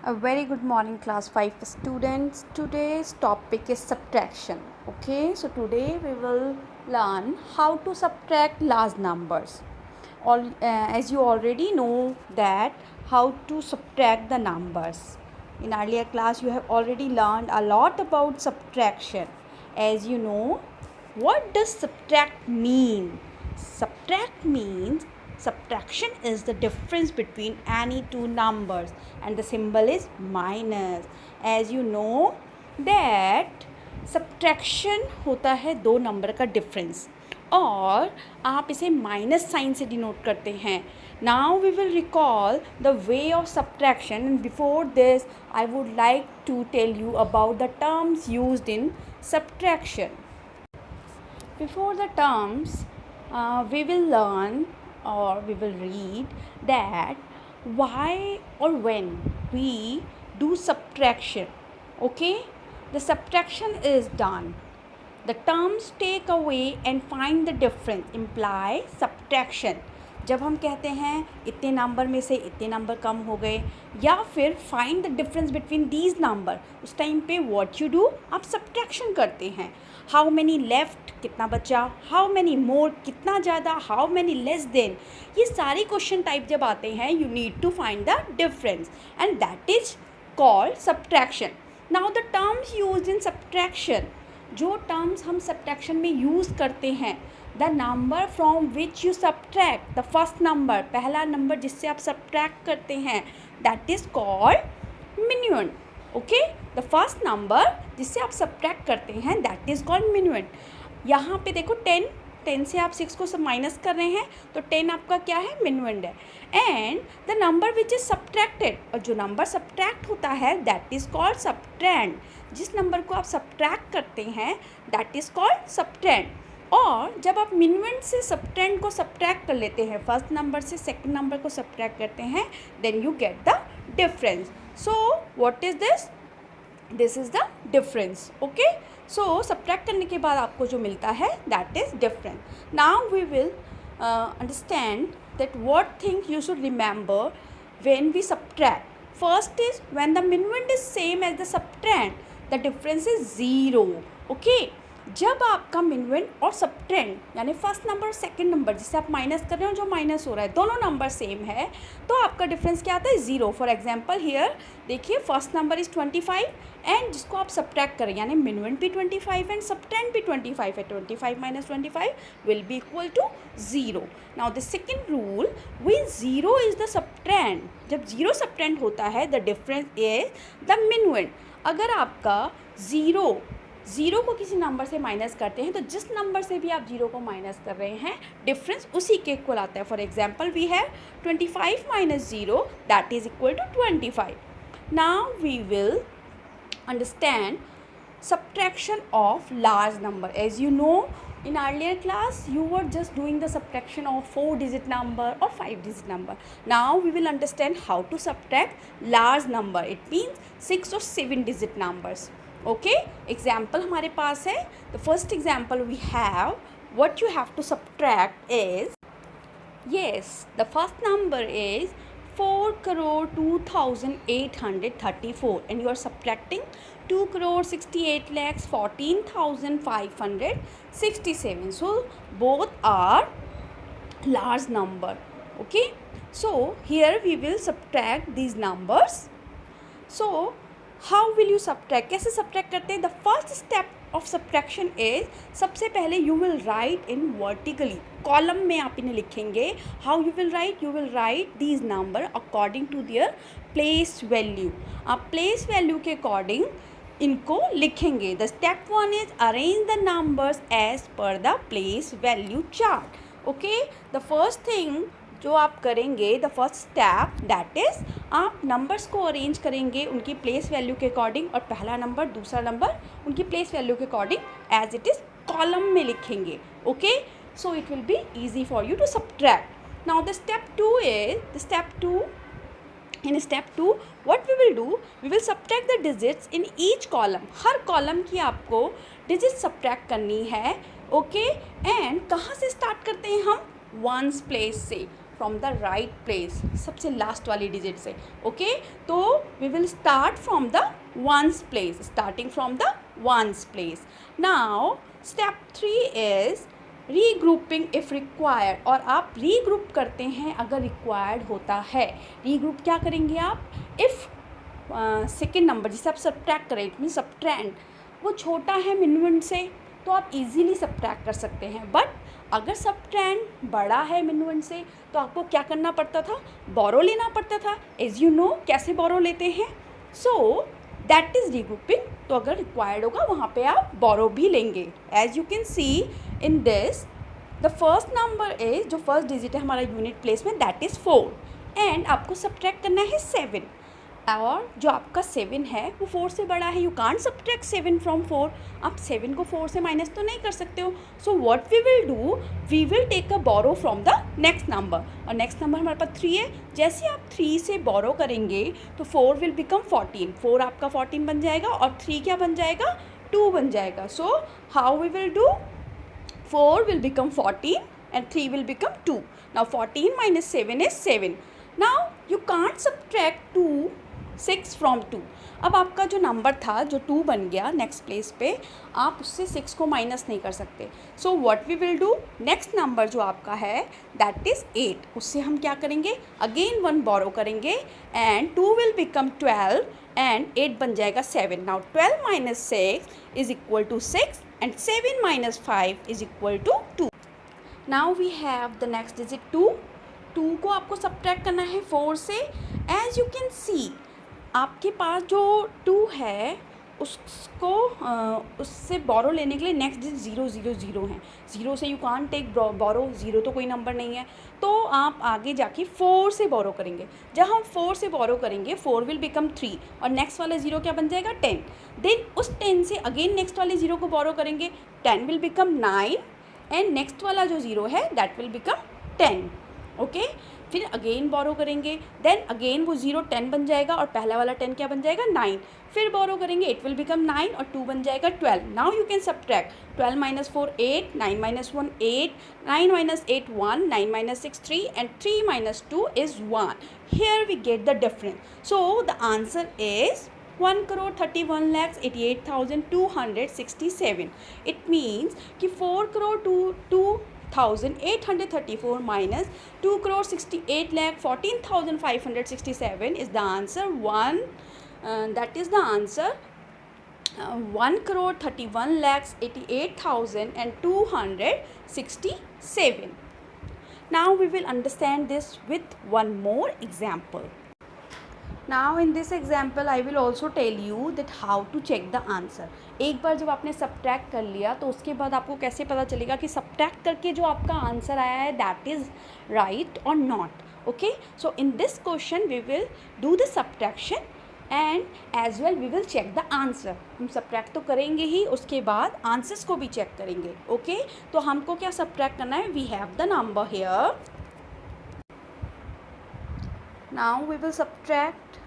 A very good morning, class 5 students. Today's topic is subtraction. Okay, so today we will learn how to subtract large numbers. As you already know that how to subtract the numbers. In earlier class you have already learned a lot about subtraction. As you know, what does subtract mean? Subtract means subtraction is the difference between any two numbers and the symbol is minus. As you know that subtraction होता है दो number का difference और आप इसे minus sign से denote करते हैं. Now we will recall the way of subtraction and before this I would like to tell you about the terms used in subtraction. Before the terms, we will learn or we will read that why or when we do subtraction. Okay, the subtraction is done. The terms take away and find the difference imply subtraction. जब हम कहते हैं इतने number में से इतने number कम हो गए या फिर find the difference between these number, उस टाइम पे व्हाट यू डू, आप सब्ट्रैक्शन करते हैं. हाउ मैनी लेफ्ट, कितना बचा, हाउ मैनी मोर, कितना ज़्यादा, हाउ मैनी लेस देन, ये सारे क्वेश्चन टाइप जब आते हैं you need to find the difference and that is called subtraction. Now the terms used in subtraction, जो टर्म्स हम सब्ट्रैक्शन में यूज़ करते हैं, the number from which you subtract, the first number, पहला नंबर जिससे आप सब्ट्रैक्ट करते हैं, that is called minuend. Okay, the first number जिससे आप सब्ट्रैक्ट करते हैं दैट इज़ कॉल्ड मिन्यूएंट. यहाँ पे देखो 10 से आप 6 को माइनस कर रहे हैं तो 10 आपका क्या है, मिन्यूएंट है. And the number which is subtracted, और जो नंबर सब्ट्रैक्ट होता है दैट इज़ कॉल्ड सब्ट्रैंड. जिस नंबर को आप सब्ट्रैक्ट करते हैं दैट इज़ कॉल्ड सब्ट्रैंड. और जब आप मिन्यूएंट से सब्ट्रैंड को सब्ट्रैक्ट कर लेते हैं, फर्स्ट नंबर से सेकंड नंबर को सब्ट्रैक्ट करते हैं, then you get the difference. So what is this, this is the difference. Okay, so subtract करने के बाद आपको जो मिलता है that is difference. Now we will understand that what thing you should remember when we subtract. First is when the minuend is same as the subtrahend, the difference is zero. Okay, जब आपका minuend और subtrahend यानी first number और second number जिससे आप minus कर रहे हो, जो माइनस हो रहा है, दोनों नंबर सेम है तो आपका डिफरेंस क्या आता है, ज़ीरो. फॉर एग्जांपल हियर देखिए, फर्स्ट नंबर इज़ 25 एंड जिसको आप सब्ट्रैक्ट करें यानी मिन्यूएंट भी 25 एंड सब्ट्रैंड भी 25 है, 25 minus 25 will be equal to zero. Now the second rule, we zero is the subtrahend. जब ज़ीरो सब्ट्रैंड होता है the difference is the minuend. अगर आपका ज़ीरो को किसी नंबर से माइनस करते हैं तो जिस नंबर से भी आप ज़ीरो को माइनस कर रहे हैं डिफरेंस उसी के इक्वल आता है. For example we have 25 minus zero that is equal to 25. Now we will understand subtraction of large number. As you know, in earlier class you were just doing the subtraction of 4-digit number or 5-digit number. Now we will understand how to subtract large number. It means 6 or 7-digit numbers. Okay, example हमारे पास है. The first example we have, what you have to subtract is, yes, the first number is 4,02,834 and you are subtracting 2,68,14,567. So both are large number. Okay, so here we will subtract these numbers. So how will you subtract, कैसे subtract करते हैं? The first step of subtraction is, सबसे पहले you will write in vertically, column में आप इन्हें लिखेंगे. How you will write? You will write these number according to their place value. आप place value के according इनको लिखेंगे. The step 1 is arrange the numbers as per the place value chart. Okay, the first thing जो आप करेंगे, the first step that is आप numbers को arrange करेंगे उनकी प्लेस वैल्यू के अकॉर्डिंग, और पहला नंबर दूसरा नंबर उनकी प्लेस वैल्यू के according as it is column में लिखेंगे. Okay, so it will be easy for you to subtract. Now the step 2 is the step 2. In step 2 what we will do, we will subtract the digits in each column. Her column की आपको digit subtract करनी है. Okay, and कहाँ से start करते हैं हम, ones place से. फ्रॉम द राइट प्लेस, सबसे लास्ट वाली डिजिट से. ओके, तो we will start from the ones place, starting from the ones place. Now step 3 is regrouping if required. और आप रीग्रुप करते हैं अगर रिक्वायर्ड होता है. रीग्रुप क्या करेंगे आप? इफ़ सेकेंड नंबर जिसे आप सब्ट्रैक्ट करें, इट मीन सब्ट्रैंड, वो छोटा है मिनिमम से, तो आप इजीली सब्ट्रैक्ट कर सकते हैं. बट अगर सब्ट्रैंड बड़ा है मिनिमम से, तो आपको क्या करना पड़ता था? बोरो लेना पड़ता था. एज यू नो कैसे बोरो लेते हैं. So that is regrouping. तो अगर रिक्वायर्ड होगा वहाँ पे आप बोरो भी लेंगे. As you can see in this, the first number is, जो फर्स्ट डिजिट है हमारा यूनिट प्लेस में, दैट इज़ 4. एंड आपको सब्ट्रैक्ट करना है 7. और जो आपका 7 है वो 4 से बड़ा है. You can't subtract 7 from 4. आप 7 को 4 से माइनस तो नहीं कर सकते हो. So what we will do, we will take a borrow from the next number. और नेक्स्ट नंबर हमारे पास 3 है. जैसे आप 3 से बोरो करेंगे तो 4 विल बिकम 14. 4 आपका 14 बन जाएगा और 3 क्या बन जाएगा? 2 बन जाएगा. So how we will do? 4 will become 14 and 3 will become 2. Now 14 minus 7 is 7. Now you can't subtract 6 from 2. अब आपका जो नंबर था, जो 2 बन गया नेक्स्ट प्लेस पे, आप उससे 6 को माइनस नहीं कर सकते. So what we will do, next number जो आपका है दैट इज़ 8, उससे हम क्या करेंगे? अगेन 1 बोरो करेंगे एंड 2 विल बिकम 12 एंड 8 बन जाएगा 7. Now 12 minus 6 is equal to 6 and 7 minus 5 is equal to 2. Now we have the next digit 2. 2 को आपको subtract करना है 4 से. As you can see, आपके पास जो 2 है उसको उससे बोरो लेने के लिए नेक्स्ट डिजिट 0 0 0 है. 0 से यू कांट टेक बोरो, 0 तो कोई नंबर नहीं है. तो आप आगे जाके 4 से बोरो करेंगे. जब हम 4 से बोरो करेंगे 4 विल बिकम 3 और नेक्स्ट वाला 0 क्या बन जाएगा? 10. देन उस 10 से अगेन नेक्स्ट वाले 0 को बोरो करेंगे. 10 विल बिकम 9 एंड नेक्स्ट वाला जो 0 है दैट विल बिकम 10. ओके, फिर अगेन बोरो करेंगे. देन अगेन वो 0 10 बन जाएगा और पहला वाला 10 क्या बन जाएगा? 9. फिर बोरो करेंगे, 8 विल बिकम 9 और 2 बन जाएगा 12. Now you can subtract 12 minus 4 8, 9 minus 1 8, 9 minus 8 1, 9 minus 6 3 and 3 minus 2 is 1. Here we get the difference. So the answer is 1,31,88,267. It means कि 4,02,834 minus 2,68,14,567 is the answer. That is the answer. 1,31,88,267. Now we will understand this with one more example. Now in this example I will also tell you that how to check the answer. एक बार जब आपने subtract कर लिया तो उसके बाद आपको कैसे पता चलेगा कि सब्ट्रैक्ट करके जो आपका आंसर आया है दैट इज़ राइट और not. Okay, so in this question we will do the subtraction and as well we will check the answer. हम सब्ट्रैक्ट तो करेंगे ही, उसके बाद आंसर्स को भी चेक करेंगे. ओके, तो हमको क्या सब्ट्रैक्ट करना है? We have the number here. Now we will subtract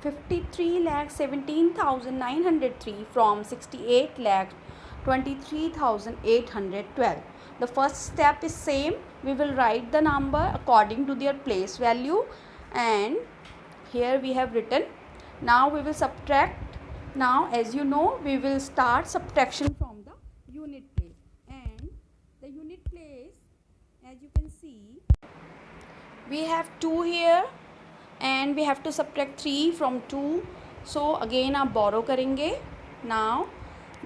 53,17,903 from 68,23,812. The first step is same. We will write the number according to their place value and here we have written. Now we will subtract. Now as you know we will start subtraction from the unit place and the unit place, as you can see, we have 2 here and we have to subtract 3 from 2. So again आप borrow करेंगे. Now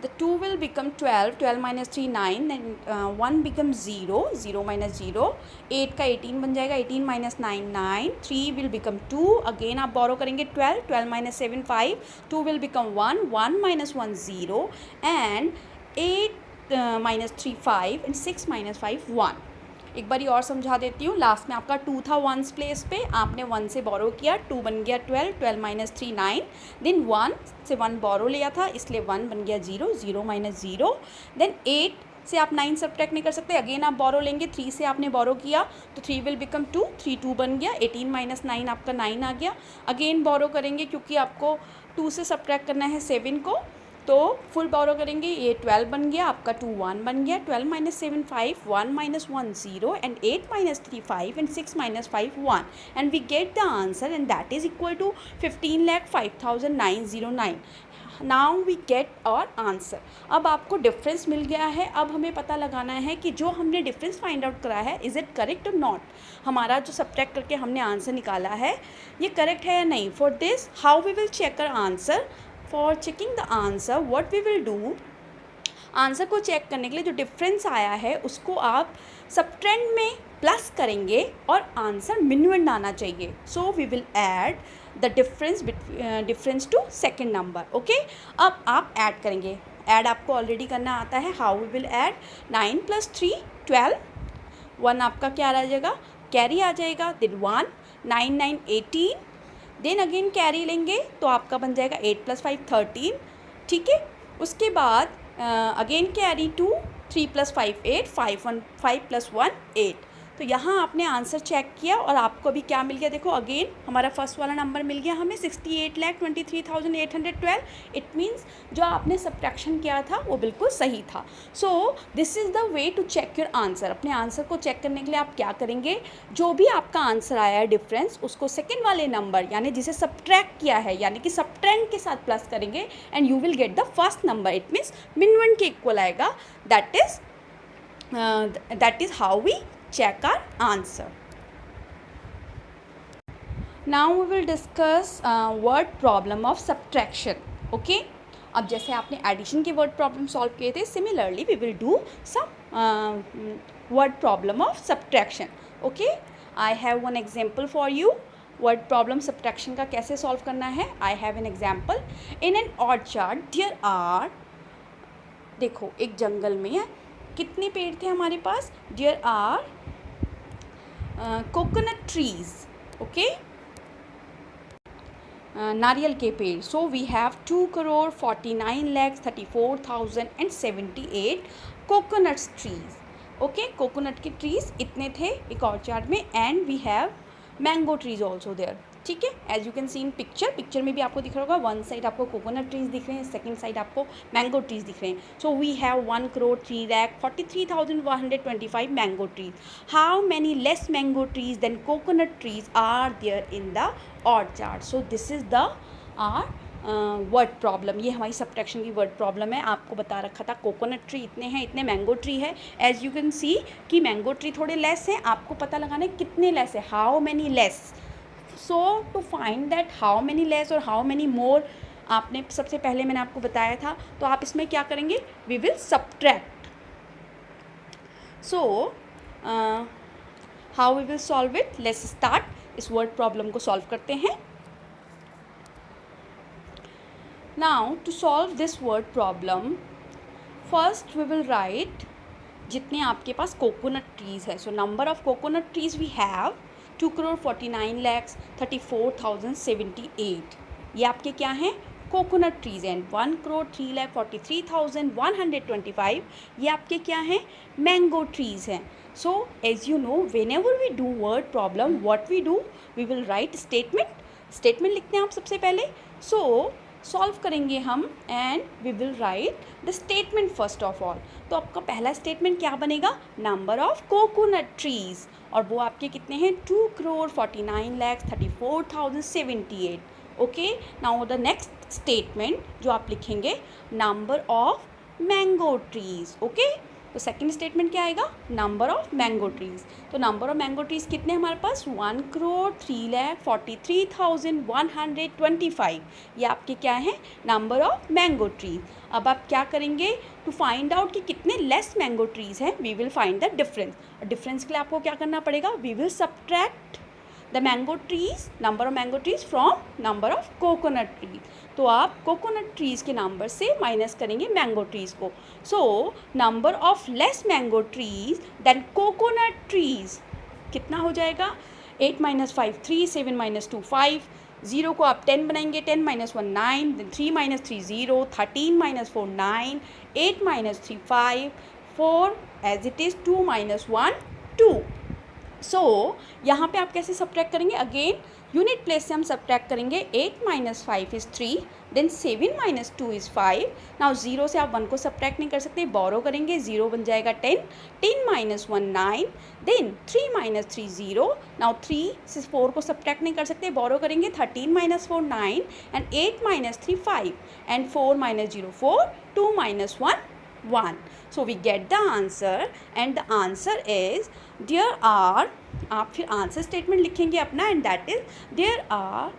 the 2 will become 12, 12 minus 3 9, then 1 becomes 0, 0 minus 0, 8 का 18 बन जाएगा, 18 minus 9 9, 3 will become 2, again आप borrow करेंगे 12, 12 minus 7 5, 2 will become 1, 1 minus 1 0 and 8 minus 3 5 and 6 minus 5 1. एक बारी और समझा देती हूँ. लास्ट में आपका 2 था वंस प्लेस पे, आपने 1 से बोरो किया, 2 बन गया 12, 12 माइनस 3 9, देन 1 से 1 बोरो लिया था इसलिए 1 बन गया 0, 0 माइनस 0, देन 8 से आप 9 सब्ट्रैक्ट नहीं कर सकते, अगेन आप बोरो लेंगे, 3 से आपने बोरो किया तो 3 विल बिकम 2, 3 2 बन गया, 18 माइनस 9 आपका 9 आ गया, अगेन बोरो करेंगे क्योंकि आपको 2 से सब्ट्रैक्ट करना है 7 को, तो फुल बोरो करेंगे, ये 12 बन गया, आपका 2 1 बन गया, 12 minus 7 5, 1 minus 1 0, and 8 minus 3 5, and 6 minus 5 1, and we get the answer and that is equal to 15,05,909. Now we get our answer. अब आपको डिफरेंस मिल गया है. अब हमें पता लगाना है कि जो हमने डिफरेंस फाइंड आउट करा है इज़ इट करेक्ट और नॉट. हमारा जो सब्ट्रैक्ट करके हमने आंसर निकाला है ये करेक्ट है या नहीं. For this how we will check our answer. For checking the answer what we will do, answer को चेक करने के लिए जो डिफरेंस आया है उसको आप सबट्रेंड में प्लस करेंगे और आंसर मिनिमम आना चाहिए. So we will add the difference to second number. Okay, अब आप ऐड करेंगे. ऐड आपको ऑलरेडी करना आता है. How we will add. 9 + 3 12, 1 आपका क्या आ जाएगा, कैरी आ जाएगा. देन 1, 9 9 18, देन अगेन कैरी लेंगे तो आपका बन जाएगा 8 + 5 13. ठीक है, उसके बाद अगेन कैरी 2, 3 + 5 8, 5 + 1 8. तो यहाँ आपने आंसर चेक किया और आपको अभी क्या मिल गया. देखो अगेन हमारा फर्स्ट वाला नंबर मिल गया हमें 68,23,812. इट मीन्स जो आपने सब्ट्रैक्शन किया था वो बिल्कुल सही था. So this is the way to check your answer. अपने आंसर को चेक करने के लिए आप क्या करेंगे, जो भी आपका आंसर आया है डिफरेंस उसको सेकेंड वाले नंबर यानी जिसे सब्ट्रैक्ट किया है यानी कि सबट्रेंड के साथ प्लस करेंगे and you will get the first number. It means minimum के इक्वल आएगा. That is how we check our answer. Now we will discuss word problem of subtraction. Okay, अब जैसे आपने एडिशन के वर्ड प्रॉब्लम सॉल्व किए थे, similarly we will do some word problem of subtraction. Okay, I have one example for you. Word problem subtraction का कैसे solve करना है. I have an example. In an orchard there are, देखो एक जंगल में है, कितने पेड़ थे हमारे पास. There are coconut trees. Okay, नारियल के पेड़. So we have 2,49,34,078 coconut trees. Okay, coconut के ट्रीज इतने थे एक ऑर्चार्ड में. And we have mango trees also there. ठीक है, as you can see in picture में भी आपको दिख रहा होगा. वन साइड आपको कोकोनट ट्रीज दिख रहे हैं, सेकंड साइड आपको मैंगो ट्रीज दिख रहे हैं. So we have 1,03,43,125 mango trees. How many less mango trees than coconut trees are there in the orchard. So this is the our word problem. ये हमारी subtraction की वर्ड प्रॉब्लम है. आपको बता रखा था कोकोनट ट्री इतने हैं, इतने मैंगो ट्री है. एज यू कैन सी कि मैंगो ट्री थोड़े लेस हैं. आपको पता लगाना है कितने लेस है, how many less. So to find that how many less और हाउ मैनी मोर, आपने सबसे पहले मैंने आपको बताया था. तो आप इसमें क्या करेंगे, we will subtract. So how we will solve it. Let's start. इस वर्ड प्रॉब्लम को सॉल्व करते हैं. Now to solve this word problem, first we will write जितने आपके पास कोकोनट ट्रीज है. So number of coconut trees we have 2,49,34,078. ये आपके क्या हैं, कोकोनट ट्रीज. एंड 1,03,43,125 ये आपके क्या हैं, मैंगो ट्रीज हैं. So as you know whenever we do word problem what we do, we will write statement. Statement लिखते हैं आप सबसे पहले. सो सॉल्व करेंगे हम and we will write the statement first of all. तो आपका पहला स्टेटमेंट क्या बनेगा, नंबर ऑफ कोकोनट ट्रीज. और वो आपके कितने हैं, 2,49,34,078. Okay, now the next statement जो आप लिखेंगे, number of mango trees. Okay, तो सेकंड स्टेटमेंट क्या आएगा, नंबर ऑफ मैंगो ट्रीज. तो नंबर ऑफ मैंगो ट्रीज कितने हमारे पास, 1,03,43,125. ये आपके क्या है, नंबर ऑफ मैंगो ट्रीज. अब आप क्या करेंगे, टू फाइंड आउट कि कितने लेस मैंगो ट्रीज हैं, we will find the difference. और डिफरेंस के लिए आपको क्या करना पड़ेगा, we will subtract the mango trees, number of mango trees from number of coconut trees. तो आप कोकोनट ट्रीज़ के नंबर से माइनस करेंगे मैंगो ट्रीज़ को. So number of less mango trees than coconut trees कितना हो जाएगा, 8 - 5 3, 7 - 2 5, 0 को आप 10 बनाएंगे, 10 - 1 9, then 3 - 3 0, 13 - 4 9, 8 - 3 5, 4 एज इट इज़, 2 - 1 2. सो यहाँ पे आप कैसे सब्ट्रैक्ट करेंगे, अगेन यूनिट प्लेस से हम सब्ट्रैक्ट करेंगे 8 minus 5 is 3, then 7 minus 2 is 5. Now 0 से आप 1 को सब्ट्रैक्ट नहीं कर सकते, बोरो करेंगे, 0 बन जाएगा 10, 10 माइनस 1 9, देन 3 माइनस 3 0. नाउ 3 से 4 को सब्ट्रैक्ट नहीं कर सकते, बोरो करेंगे, 13 minus 4 9, and 8 minus 3 5, and 4 minus 0 4, 2 minus 1 1. So we get the answer, and the answer is there are, आप फिर आंसर स्टेटमेंट लिखेंगे अपना, and that is there are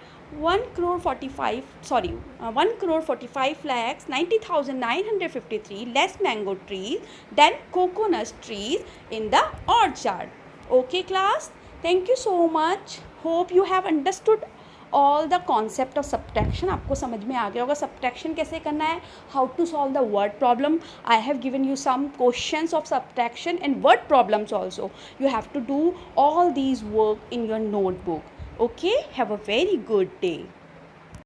1,45,90,953 less mango trees than coconut trees in the orchard. Okay class, thank you so much. Hope you have understood all the concept of subtraction. आपको समझ में आ गया होगा subtraction कैसे करना है, how to solve the word problem. I have given you some questions of subtraction and word problems also. You have to do all these work in your notebook. Okay, have a very good day.